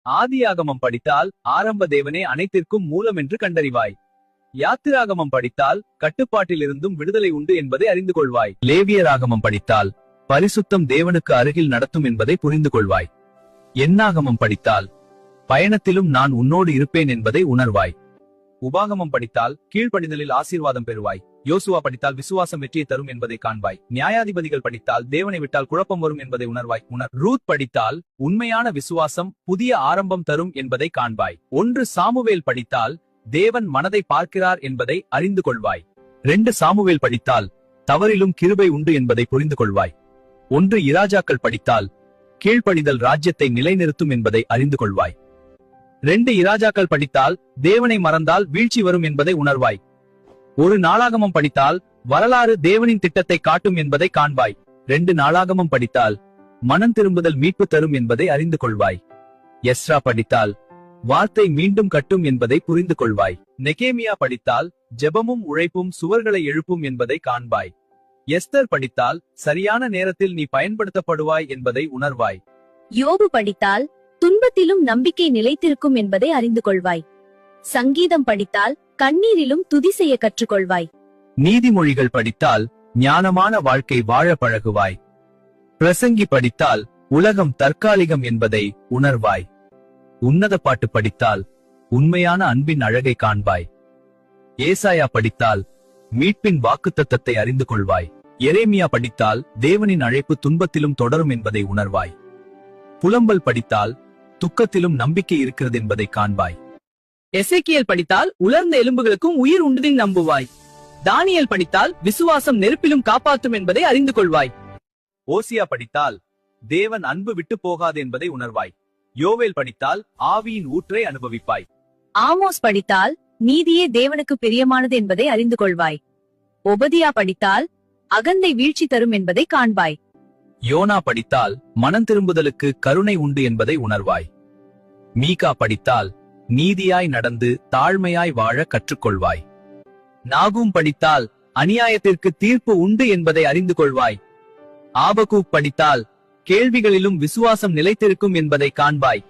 ஆதியாகமம் படித்தால் ஆரம்ப தேவனே அனைத்திற்கும் மூலம் என்று கண்டறிவாய். யாத்திராகமம் படித்தால் கட்டுப்பாட்டிலிருந்தும் விடுதலை உண்டு என்பதை அறிந்து கொள்வாய். லேவியராகமம் படித்தால் பரிசுத்தம் தேவனுக்கு அருகில் நடத்தும் என்பதை புரிந்து கொள்வாய். எண்ணாகமம் படித்தால் பயணத்திலும் நான் உன்னோடு இருப்பேன் என்பதை உணர்வாய். உபாகமம் படித்தால் கீழ்ப்படிதலில் ஆசீர்வாதம் பெறுவாய். யோசுவா படித்தால் விசுவாசம் வெற்றியை தரும் என்பதை காண்பாய். நியாயாதிபதிகள் படித்தால் தேவனை விட்டால் குழப்பம் வரும் என்பதை உணர்வாய். ரூத் படித்தால் உண்மையான விசுவாசம் புதிய ஆரம்பம் தரும் என்பதை காண்பாய். 1 சாமுவேல் படித்தால் தேவன் மனதை பார்க்கிறார் என்பதை அறிந்து கொள்வாய். 2 சாமுவேல் படித்தால் தவறிலும் கிருபை உண்டு என்பதை புரிந்து கொள்வாய். 1 இராஜாக்கள் படித்தால் கீழ்ப்படிதல் ராஜ்யத்தை நிலைநிறுத்தும் என்பதை அறிந்து கொள்வாய். 2 இராஜாக்கள் படித்தால் தேவனை மறந்தால் வீழ்ச்சி வரும் என்பதை உணர்வாய். 1 நாளாகமம் படித்தால் வரலாறு தேவனின் திட்டத்தை காட்டும் என்பதை காண்பாய். 2 நாளாகமம் படித்தால் மனம் திரும்புதல் மீட்பு தரும் என்பதை அறிந்து கொள்வாய். எஸ்ரா படித்தால் வார்த்தை மீண்டும் கட்டும் என்பதை புரிந்து கொள்வாய். நெகேமியா படித்தால் ஜெபமும் உழைப்பும் சுவர்களை எழுப்பும் என்பதை காண்பாய். எஸ்தர் படித்தால் சரியான நேரத்தில் நீ பயன்படுத்தப்படுவாய் என்பதை உணர்வாய். யோபு படித்தால் துன்பத்திலும் நம்பிக்கை நிலைத்திருக்கும் என்பதை அறிந்து கொள்வாய். சங்கீதம் படித்தால் கண்ணீரிலும் துதி செய்ய கற்றுக்கொள்வாய். நீதிமொழிகள் படித்தால் ஞானமான வாழ்க்கை வாழ பழகுவாய். பிரசங்கி படித்தால் உலகம் தற்காலிகம் என்பதை உணர்வாய். உன்னத பாட்டு படித்தால் உண்மையான அன்பின் அழகை காண்பாய். ஏசாயா படித்தால் மீட்பின் வாக்குத்தத்தத்தை அறிந்து கொள்வாய். எரேமியா படித்தால் தேவனின் அழைப்பு துன்பத்திலும் தொடரும் என்பதை உணர்வாய். புலம்பல் படித்தால் துக்கத்திலும் நம்பிக்கை இருக்கிறது என்பதை காண்பாய். எசேக்கியேல் படித்தால் உலர்ந்த எலும்புகளுக்கும் உயிர் உண்டு நம்புவாய். தானியேல் படித்தால் விசுவாசம் நெருப்பிலும் காப்பாற்றும் என்பதை அறிந்து கொள்வாய். ஓசியா படித்தால் தேவன் அன்பு விட்டு போகாது என்பதை உணர்வாய். யோவேல் படித்தால் ஆவியின் ஊற்றை அனுபவிப்பாய். ஆமோஸ் படித்தால் நீதியே தேவனுக்கு பிரியமானது என்பதை அறிந்து கொள்வாய். ஒபதியா படித்தால் அகந்தை வீழ்ச்சி தரும் என்பதை காண்பாய். யோனா படித்தால் மனம் திரும்புதலுக்கு கருணை உண்டு என்பதை உணர்வாய். மீகா படித்தால் நீதியாய் நடந்து தாழ்மையாய் வாழ கற்றுக்கொள்வாய். நாகூம் படித்தால் அநியாயத்திற்கு தீர்ப்பு உண்டு என்பதை அறிந்து கொள்வாய். ஆபகூக் படித்தால் கேள்விகளிலும் விசுவாசம் நிலைத்திருக்கும் என்பதை காண்பாய்.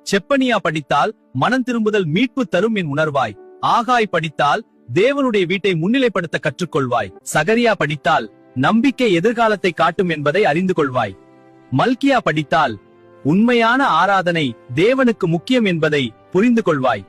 செப்பனியா படித்தால் மனம் திரும்புதல் மீட்பு தரும் என் உணர்வாய். ஆகாய் படித்தால் தேவனுடைய வீட்டை முன்னிலைப்படுத்த கற்றுக்கொள்வாய். சகரியா படித்தால் நம்பிக்கை எதிர்காலத்தை காட்டும் என்பதை அறிந்து கொள்வாய். மல்கியா படித்தால் உண்மையான ஆராதனை தேவனுக்கு முக்கியம் என்பதை புரிந்து கொள்வாய்.